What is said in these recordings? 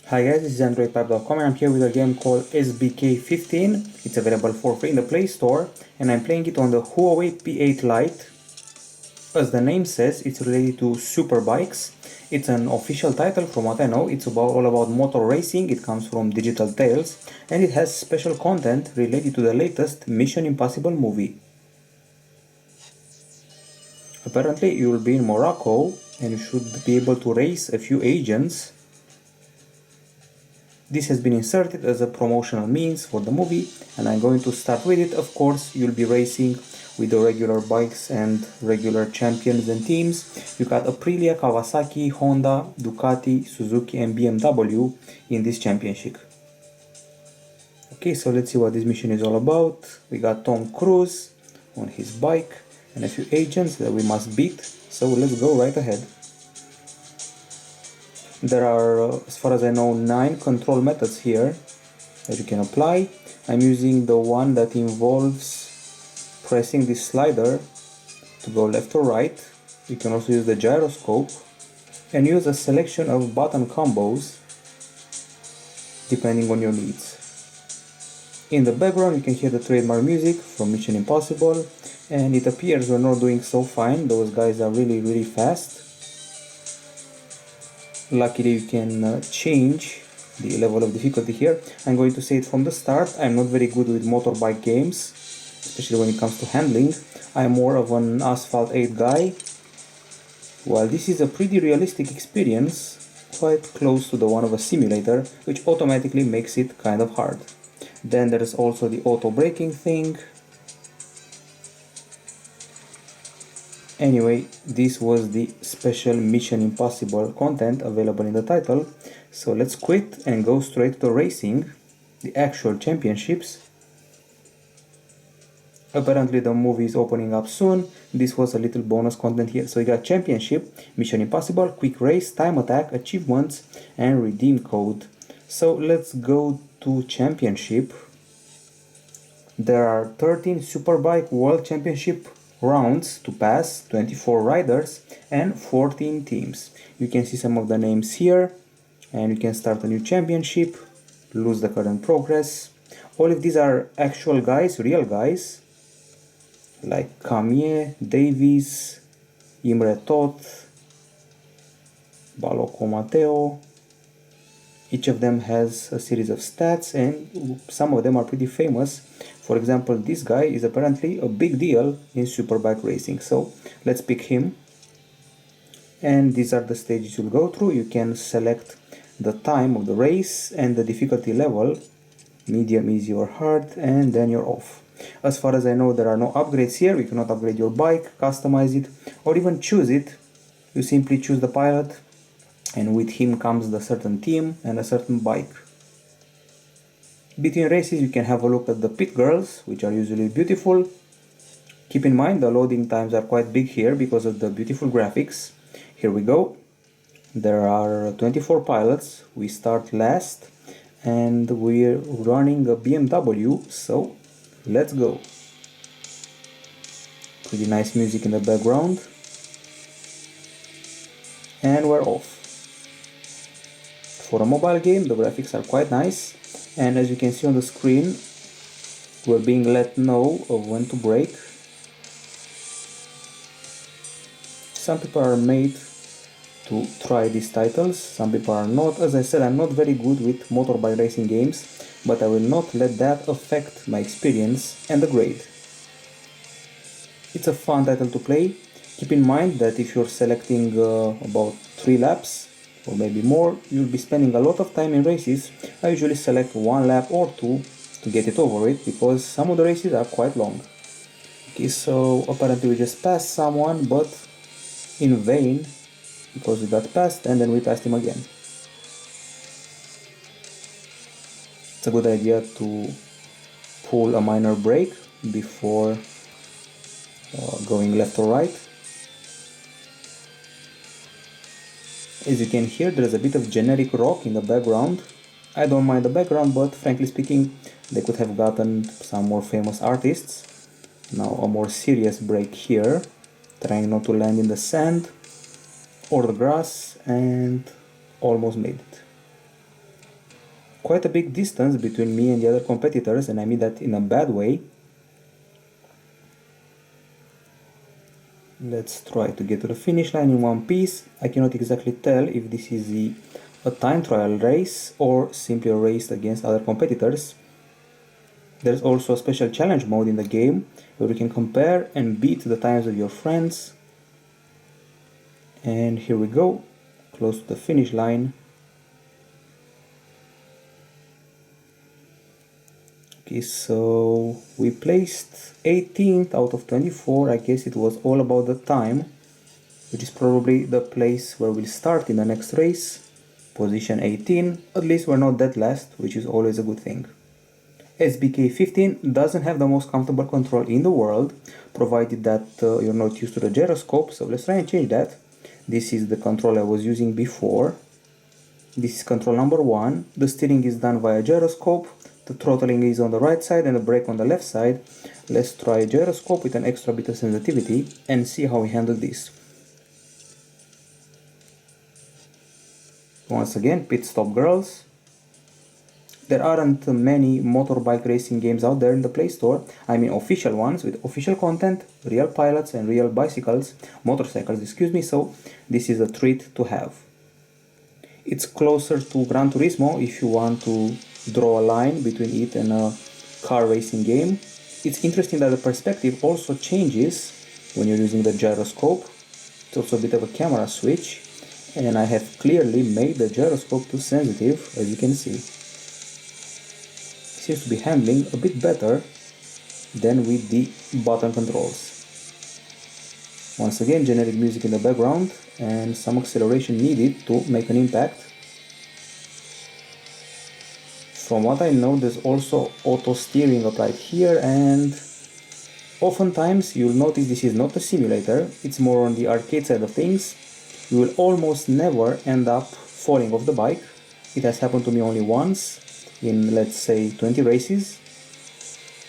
Hi guys, this is Androidpipe.com and I'm here with a game called SBK 15. It's available for free in the Play Store and I'm playing it on the Huawei P8 Lite. As the name says, it's related to super bikes. It's an official title from what I know. It's all about motor racing. It comes from Digital Tales and it has special content related to the latest Mission Impossible movie. Apparently you will be in Morocco and you should be able to race a few agents. This has been inserted as a promotional means for the movie and I'm going to start with it. Of course, you'll be racing with the regular bikes and regular champions and teams. You got Aprilia, Kawasaki, Honda, Ducati, Suzuki and BMW in this championship. Okay, so let's see what this mission is all about. We got Tom Cruise on his bike and a few agents that we must beat. So let's go right ahead. There are, as far as I know, 9 control methods here that you can apply. I'm using the one that involves pressing this slider to go left or right. You can also use the gyroscope and use a selection of button combos depending on your needs. In the background you can hear the trademark music from Mission Impossible and it appears we're not doing so fine. Those guys are really fast. Luckily you can change the level of difficulty here. I'm going to say it from the start, I'm not very good with motorbike games, especially when it comes to handling. I'm more of an Asphalt 8 guy, while this is a pretty realistic experience, quite close to the one of a simulator, which automatically makes it kind of hard. Then there's also the auto braking thing. Anyway, this was the special Mission Impossible content available in the title, so let's quit and go straight to racing, the actual championships. Apparently the movie is opening up soon. This was a little bonus content here. So you got championship, Mission Impossible, quick race, time attack, achievements and redeem code. So let's go to championship. There are 13 Superbike World Championship rounds to pass, 24 riders and 14 teams. You can see some of the names here and you can start a new championship, lose the current progress. All of these are actual guys, real guys, like Camille, Davies, Imre Tot, Baloco Mateo. Each of them has a series of stats and some of them are pretty famous. For example, this guy is apparently a big deal in superbike racing, so let's pick him. And these are the stages you'll go through. You can select the time of the race and the difficulty level, medium, easy or hard, and then you're off. As far as I know, there are no upgrades here. You cannot upgrade your bike, customize it, or even choose it. You simply choose the pilot and with him comes the certain team and a certain bike. Between races you can have a look at the pit girls, which are usually beautiful. Keep in mind the loading times are quite big here because of the beautiful graphics. Here we go. There are 24 pilots. We start last and we're running a BMW, so let's go. Pretty nice music in the background. And we're off. For a mobile game, the graphics are quite nice. And as you can see on the screen, we're being let know of when to brake. Some people are made to try these titles, some people are not. As I said, I'm not very good with motorbike racing games, but I will not let that affect my experience and the grade. It's a fun title to play. Keep in mind that if you're selecting about 3 laps or maybe more, you'll be spending a lot of time in races. I usually select 1 lap or 2 to get it over it because some of the races are quite long. Okay, so apparently we just passed someone, but in vain, because we got passed and then we passed him again. It's a good idea to pull a minor brake before going left or right. As you can hear, there's a bit of generic rock in the background. I don't mind the background, but frankly speaking, they could have gotten some more famous artists. Now a more serious brake here, trying not to land in the sand or the grass, and almost made it. quite a big distance between me and the other competitors, and I mean that in a bad way. Let's try to get to the finish line in one piece. I cannot exactly tell if this is a time trial race or simply a race against other competitors. There's also a special challenge mode in the game where you can compare and beat the times of your friends. And here we go, close to the finish line. Okay, so we placed 18th out of 24. I guess it was all about the time, which is probably the place where we'll start in the next race. Position 18, at least we're not dead last, which is always a good thing. SBK 15 doesn't have the most comfortable control in the world, provided that you're not used to the gyroscope, so let's try and change that. This is the control I was using before. This is control number 1. The steering is done via gyroscope, the throttling is on the right side and the brake on the left side. Let's try gyroscope with an extra bit of sensitivity and see how we handle this. Once again, pit stop girls. There aren't many motorbike racing games out there in the Play Store. I mean official ones with official content, real pilots and real motorcycles, excuse me, so this is a treat to have. It's closer to Gran Turismo if you want to draw a line between it and a car racing game. It's interesting that the perspective also changes when you're using the gyroscope. It's also a bit of a camera switch, and I have clearly made the gyroscope too sensitive, as you can see. Seems to be handling a bit better than with the button controls. Once again, generic music in the background and some acceleration needed to make an impact. From what I know, there's also auto steering applied here, and oftentimes you'll notice this is not a simulator, it's more on the arcade side of things. You will almost never end up falling off the bike. It has happened to me only once in, let's say, 20 races,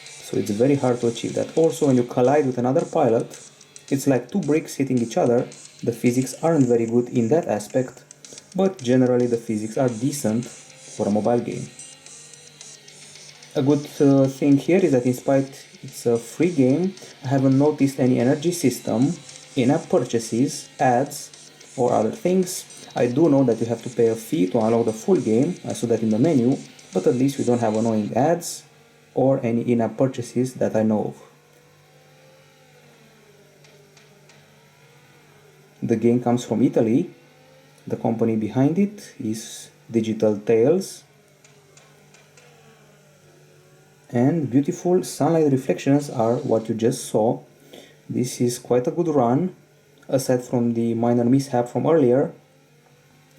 so it's very hard to achieve that. Also, when you collide with another pilot, it's like two bricks hitting each other. The physics aren't very good in that aspect, but generally the physics are decent for a mobile game. A good thing here is that in spite it's a free game, I haven't noticed any energy system, in-app purchases, ads or other things. I do know that you have to pay a fee to unlock the full game, I saw that in the menu, but at least we don't have annoying ads or any in-app purchases that I know of. The game comes from Italy. The company behind it is Digital Tales. And beautiful sunlight reflections are what you just saw. This is quite a good run. Aside from the minor mishap from earlier,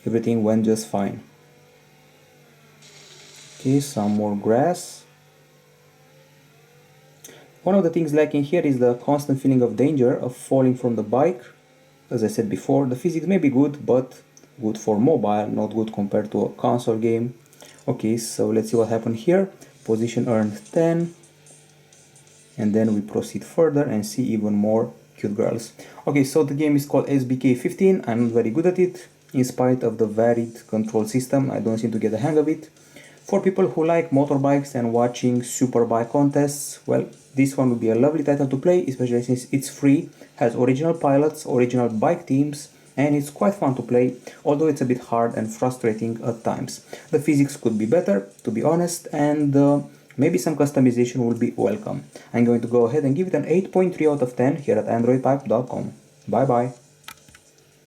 everything went just fine. Okay, some more grass. One of the things lacking here is the constant feeling of danger of falling from the bike. As I said before, the physics may be good, but good for mobile, not good compared to a console game. Okay, so let's see what happened here. Position earned 10. And then we proceed further and see even more cute girls. Okay, so the game is called SBK 15. I'm not very good at it. In spite of the varied control system, I don't seem to get the hang of it. For people who like motorbikes and watching superbike contests, well, this one would be a lovely title to play, especially since it's free, has original pilots, original bike teams, and it's quite fun to play, although it's a bit hard and frustrating at times. The physics could be better, to be honest, and maybe some customization will be welcome. I'm going to go ahead and give it an 8.3 out of 10 here at Androidpipe.com. Bye bye.